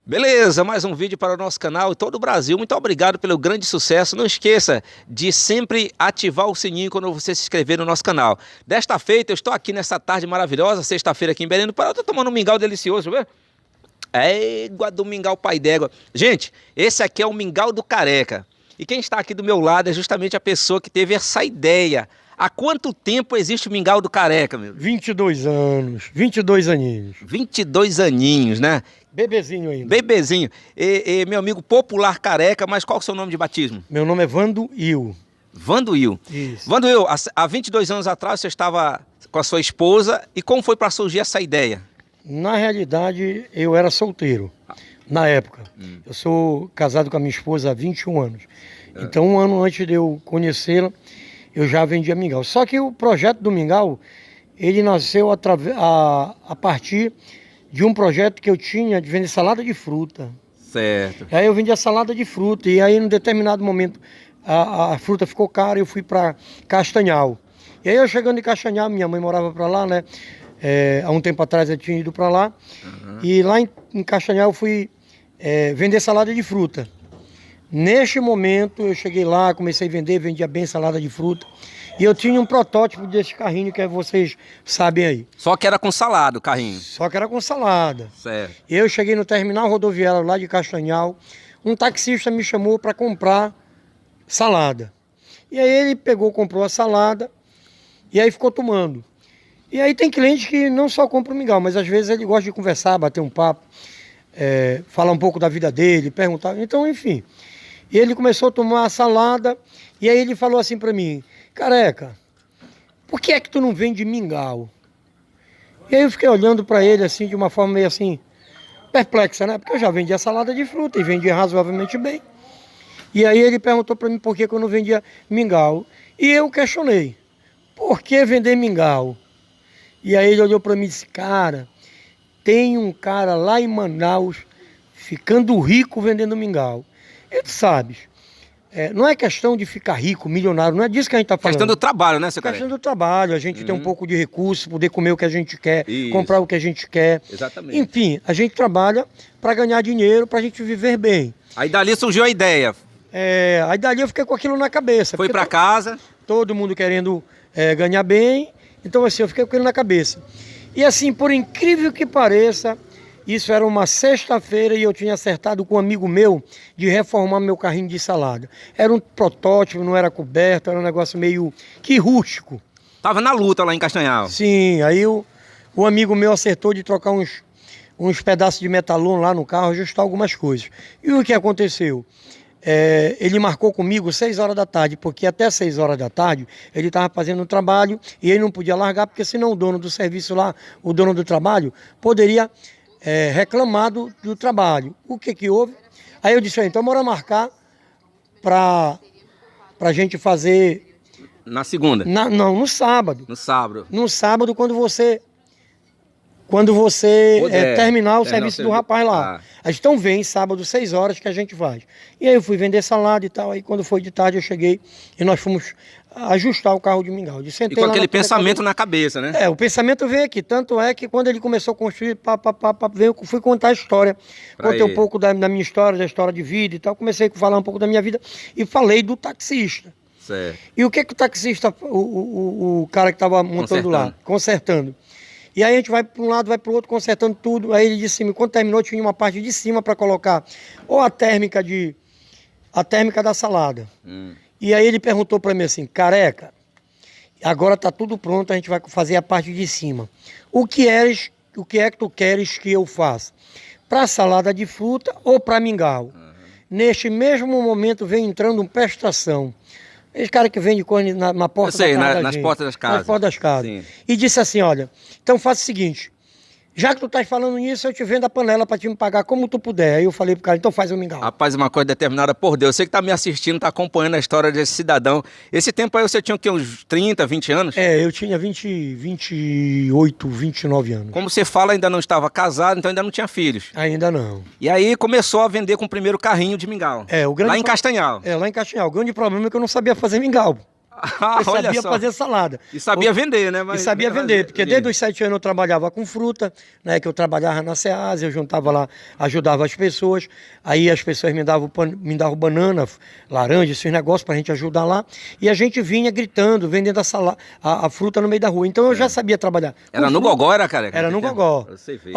Beleza, mais um vídeo para o nosso canal e todo o Brasil. Muito obrigado pelo grande sucesso. Não esqueça de sempre ativar o sininho quando você se inscrever no nosso canal. Desta feita, eu estou aqui nessa tarde maravilhosa, sexta-feira aqui em Belém do Pará. Eu estou tomando um mingau delicioso, viu? Égua do mingau pai d'égua. Gente, esse aqui é o mingau do Careca. E quem está aqui do meu lado é justamente a pessoa que teve essa ideia. Há quanto tempo existe o mingau do Careca, meu? 22 anos, 22 aninhos. 22 aninhos, né? Bebezinho ainda. Bebezinho. Meu amigo popular Careca, mas qual é o seu nome de batismo? Meu nome é Vanduil. Vanduil. Isso. Vanduil, há 22 anos atrás você estava com a sua esposa e como foi para surgir essa ideia? Na realidade, eu era solteiro, na época. Eu sou casado com a minha esposa há 21 anos. Então, um ano antes de eu conhecê-la, eu já vendia mingau. Só que o projeto do mingau, ele nasceu a partir de um projeto que eu tinha de vender salada de fruta. Certo. Aí eu vendia salada de fruta e aí, em determinado momento, a fruta ficou cara e eu fui para Castanhal. E aí, eu chegando em Castanhal, minha mãe morava para lá, né? Há um tempo atrás eu tinha ido para lá. E lá em Castanhal eu fui vender salada de fruta. Neste momento eu cheguei lá, comecei a vender, vendia bem salada de fruta. E eu tinha um protótipo desse carrinho que vocês sabem aí. Só que era com salada o carrinho? Só que era com salada. Certo. E eu cheguei no terminal rodoviário lá de Castanhal. Um taxista me chamou para comprar salada. E aí ele pegou, comprou a salada e aí ficou tomando. E aí tem cliente que não só compra o mingau, mas às vezes ele gosta de conversar, bater um papo, falar um pouco da vida dele, perguntar. Então, enfim. E ele começou a tomar a salada e aí ele falou assim para mim: Careca, por que é que tu não vende mingau? E aí eu fiquei olhando para ele assim, de uma forma meio assim, perplexa, né? Porque eu já vendia salada de fruta e vendia razoavelmente bem. E aí ele perguntou para mim por que eu não vendia mingau. E eu questionei: por que vender mingau? E aí ele olhou para mim e disse: cara, tem um cara lá em Manaus ficando rico vendendo mingau. E tu sabes, não é questão de ficar rico, milionário, não é disso que a gente está falando. Questão do trabalho, né, seu Careca? Questão do trabalho, a gente tem um pouco de recurso, poder comer o que a gente quer, comprar o que a gente quer. Exatamente. Enfim, a gente trabalha para ganhar dinheiro, para a gente viver bem. Aí dali surgiu a ideia. Aí dali eu fiquei com aquilo na cabeça. Foi para casa. Todo mundo querendo ganhar bem. Então assim, eu fiquei com aquilo na cabeça. E assim, por incrível que pareça, isso era uma sexta-feira e eu tinha acertado com um amigo meu de reformar meu carrinho de salada. Era um protótipo, não era coberto, era um negócio meio que rústico. Tava na luta lá em Castanhal. Sim, aí o amigo meu acertou de trocar uns pedaços de metalon lá no carro, ajustar algumas coisas. E o que aconteceu? Ele marcou comigo 6 horas da tarde, porque até 6 horas da tarde ele estava fazendo um trabalho e ele não podia largar, porque senão o dono do serviço lá, o dono do trabalho, poderia reclamar do trabalho. O que houve? Aí eu disse: então bora marcar para a gente fazer... Na segunda? Não, no sábado. No sábado. No sábado, quando você terminar o serviço do rapaz lá. Então vem sábado, 6 horas que a gente faz. E aí eu fui vender salada e tal. Aí quando foi de tarde eu cheguei e nós fomos ajustar o carro de mingau. E com aquele pensamento na cabeça, né? O pensamento veio aqui. Tanto é que quando ele começou a construir, fui contar a história. Contei um pouco da minha história, da história de vida e tal. Comecei a falar um pouco da minha vida e falei do taxista. Certo. E o que o taxista, o cara que estava montando lá, consertando. E aí a gente vai para um lado, vai para o outro, consertando tudo. Aí ele disse assim, quando terminou, tinha uma parte de cima para colocar ou a térmica da salada. E aí ele perguntou para mim assim: Careca, agora está tudo pronto, a gente vai fazer a parte de cima. O que é que tu queres que eu faça? Para salada de fruta ou para mingau? Neste mesmo momento vem entrando um prestação. Esse cara que vende coisa na porta da casa nas portas das casas. Nas portas das casas. Sim. E disse assim: olha, então faça o seguinte, já que tu estás falando nisso, eu te vendo a panela para te me pagar como tu puder. Aí eu falei pro cara: então faz o mingau. Rapaz, uma coisa determinada por Deus. Você que tá me assistindo, tá acompanhando a história desse cidadão. Esse tempo aí você tinha o quê? Uns 30, 20 anos? Eu tinha 28, 29 anos. Como você fala, ainda não estava casado, então ainda não tinha filhos. Ainda não. E aí começou a vender com o primeiro carrinho de mingau. Lá em Castanhal. Lá em Castanhal. O grande problema é que eu não sabia fazer mingau. Ah, Eu olha sabia só. fazer salada. E sabia vender, né? E sabia vender, porque desde os 7 anos eu trabalhava com fruta, né? Que eu trabalhava na Ceasa, eu juntava lá, ajudava as pessoas. Aí as pessoas me davam banana, laranja, esses negócios pra gente ajudar lá. E a gente vinha gritando, vendendo a fruta no meio da rua. Então eu já sabia trabalhar. Era Com no fruta, gogó, era, careca? Era no gogó. Você vê.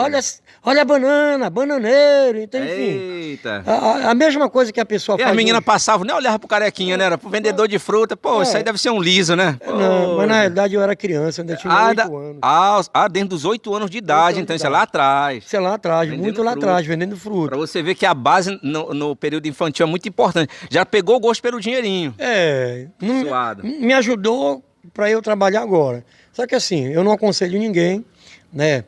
Olha a banana, bananeiro, então enfim. Eita. A mesma coisa que a pessoa E faz as meninas hoje. passavam, nem olhavam pro carequinha, né? Era pro vendedor de fruta. Pô, isso aí deve ser um liso, né? Não, mas na Pô. realidade eu era criança, eu ainda tinha 8 anos. Dentro dos 8 anos de idade, anos então de isso é lá atrás. Isso é lá atrás, Vendendo muito lá fruta. atrás, vendendo Pra fruta. você ver que a base no período infantil é muito importante. Já pegou o gosto pelo dinheirinho. Suado. Me ajudou para eu trabalhar agora. Só que assim, eu não aconselho ninguém, né?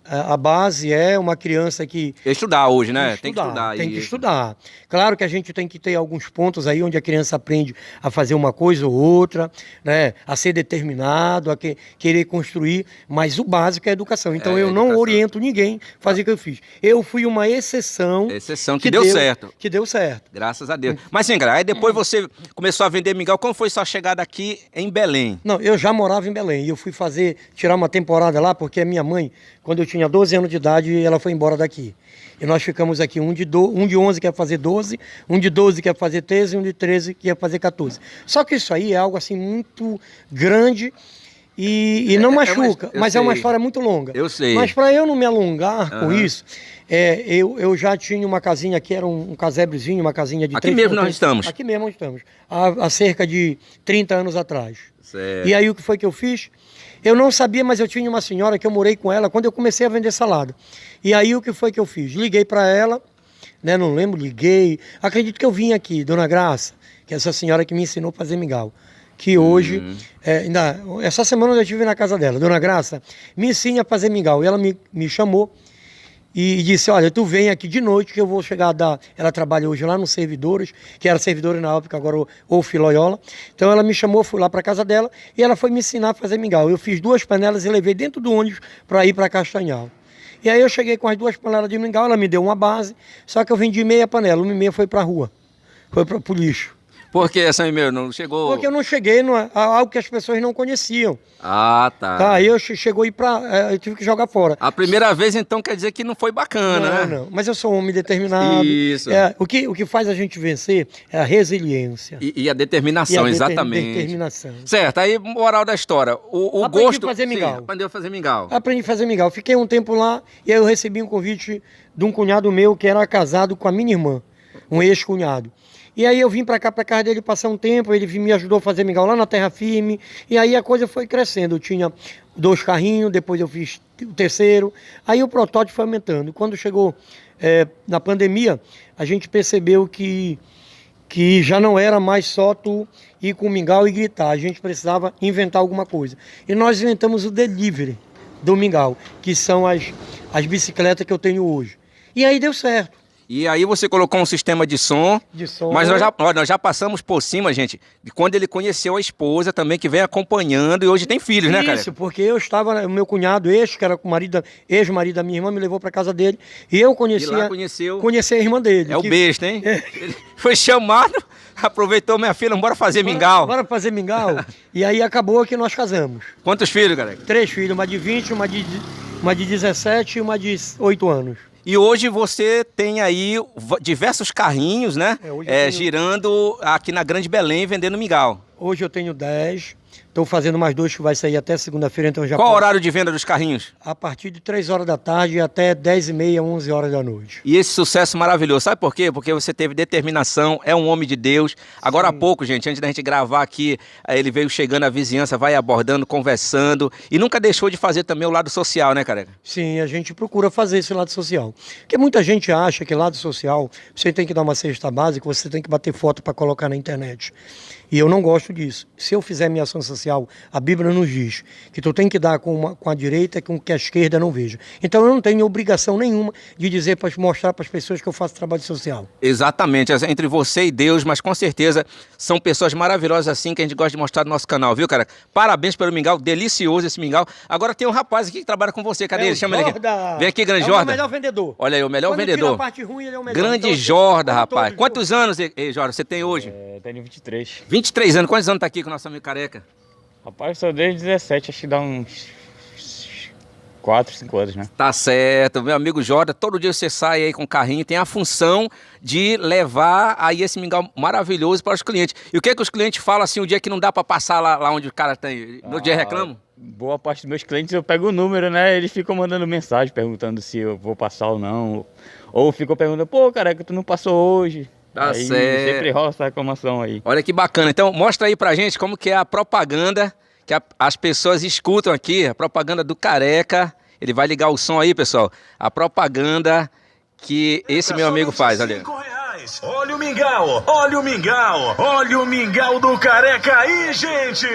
A base é uma criança que Estudar hoje, né? Tem que estudar. tem que isso. estudar. Claro que a gente tem que ter alguns pontos aí onde a criança aprende a fazer uma coisa ou outra, né? A ser determinado, querer construir, mas o básico é a educação. Então eu não educação. oriento ninguém a fazer o que eu fiz. Eu fui uma exceção. Exceção que deu certo. Que deu certo. Graças a Deus. Mas sim, cara, aí depois você começou a vender mingau. Como foi sua chegada aqui em Belém? Não, eu já morava em Belém e eu fui tirar uma temporada lá porque a minha mãe, quando eu tinha 12 anos de idade, ela foi embora daqui. E nós ficamos aqui, um de 11 que ia fazer 12, um de 12 que ia fazer 13 e um de 13 que ia fazer 14. Só que isso aí é algo assim muito grande e não machuca, mas é uma história muito longa. Eu sei. Mas para eu não me alongar com isso, eu já tinha uma casinha aqui, era um casebrezinho, uma casinha de Aqui 3 mesmo por nós 3. estamos. Aqui mesmo nós estamos, há cerca de 30 anos atrás. Certo. E aí o que foi que eu fiz? Eu não sabia, mas eu tinha uma senhora que eu morei com ela quando eu comecei a vender salada. E aí o que foi que eu fiz? Liguei para ela, né? Não lembro, liguei. Acredito que eu vim aqui, Dona Graça, que é essa senhora que me ensinou a fazer mingau. Que hoje, essa semana eu estive na casa dela. Dona Graça, me ensine a fazer mingau. E ela me chamou e disse, olha, tu vem aqui de noite que eu vou chegar a dar... Ela trabalha hoje lá nos servidores, que era servidora na época, agora ou Filoiola. Então ela me chamou, fui lá para casa dela e ela foi me ensinar a fazer mingau. Eu fiz 2 panelas e levei dentro do ônibus para ir para Castanhal. E aí eu cheguei com as 2 panelas de mingau, ela me deu uma base, só que eu vendi meia panela, uma e meia foi para a rua, foi para o lixo. Por que essa meu não chegou? Porque eu não cheguei a algo que as pessoas não conheciam. Ah, tá. Tá, aí eu chegou eu tive que jogar fora. A primeira vez, então, quer dizer que não foi bacana, né? Não, mas eu sou um homem determinado. Isso. O que faz a gente vencer é a resiliência. E a determinação, exatamente. Determinação. Certo, aí moral da história. O Aprendi gosto... a fazer mingau. Sim, aprendeu a fazer mingau. Aprendi a fazer mingau. Fiquei um tempo lá e aí eu recebi um convite de um cunhado meu que era casado com a minha irmã, um ex-cunhado. E aí eu vim para cá, para casa dele passar um tempo, ele me ajudou a fazer mingau lá na Terra Firme, e aí a coisa foi crescendo. Eu tinha 2 carrinhos, depois eu fiz o 3º, aí o protótipo foi aumentando. Quando chegou na pandemia, a gente percebeu que já não era mais só tu ir com o mingau e gritar, a gente precisava inventar alguma coisa. E nós inventamos o delivery do mingau, que são as bicicletas que eu tenho hoje. E aí deu certo. E aí você colocou um sistema de som. Mas nós já passamos por cima, gente, de quando ele conheceu a esposa também, que vem acompanhando e hoje tem filhos, né, cara? Isso, porque eu estava, o meu cunhado que era ex-marido da minha irmã, me levou para casa dele e eu conheci a irmã dele. É o besta, hein? Ele foi chamado, aproveitou minha filha, bora fazer mingau. Bora fazer mingau. E aí acabou que nós casamos. Quantos filhos, cara? 3 filhos, uma de 20, uma de 17 e uma de 8 anos. E hoje você tem aí diversos carrinhos, né? Girando aqui na Grande Belém, vendendo mingau. Hoje eu tenho 10. Estou fazendo mais 2 que vai sair até segunda-feira, então já... Qual o horário de venda dos carrinhos? A partir de 3 horas da tarde até 10h30, 11 horas da noite. E esse sucesso maravilhoso, sabe por quê? Porque você teve determinação, é um homem de Deus. Agora há pouco, gente, antes da gente gravar aqui, ele veio chegando à vizinhança, vai abordando, conversando, e nunca deixou de fazer também o lado social, né, careca? Sim, a gente procura fazer esse lado social. Porque muita gente acha que lado social, você tem que dar uma cesta básica, você tem que bater foto para colocar na internet. E eu não gosto disso. Se eu fizer minha ação social, social. A Bíblia nos diz que tu tem que dar com a direita com que a esquerda não veja. Então eu não tenho obrigação nenhuma de dizer, para mostrar para as pessoas que eu faço trabalho social. Exatamente, entre você e Deus, mas com certeza são pessoas maravilhosas assim que a gente gosta de mostrar no nosso canal, viu, cara? Parabéns pelo mingau, delicioso esse mingau. Agora tem um rapaz aqui que trabalha com você, cadê ele? Chama ele aqui. Vem aqui, grande Jorda. É o melhor vendedor. Olha aí, o melhor vendedor. A parte ruim, ele é o melhor. Grande então, Jorda, rapaz. Quantos anos, Jorda, você tem hoje? Tenho 23. 23 anos. Quantos anos tá aqui com o nosso amigo Careca? Rapaz, sou desde 17, acho que dá uns 4, 5 anos, né? Tá certo, meu amigo Jorda, todo dia você sai aí com o carrinho, tem a função de levar aí esse mingau maravilhoso para os clientes. E o que é que os clientes falam assim, o dia que não dá para passar lá onde o cara tem? No dia reclamam? Boa parte dos meus clientes eu pego o número, né? Eles ficam mandando mensagem perguntando se eu vou passar ou não. Ou ficam perguntando, pô, Careca, tu não passou hoje? Tá aí certo. Sempre rola essa reclamação aí. Olha que bacana. Então, mostra aí pra gente como que é a propaganda que as pessoas escutam aqui, a propaganda do Careca. Ele vai ligar o som aí, pessoal. A propaganda que esse meu amigo faz, olha. R$5. Olha o mingau, olha o mingau, olha o mingau do Careca aí, gente!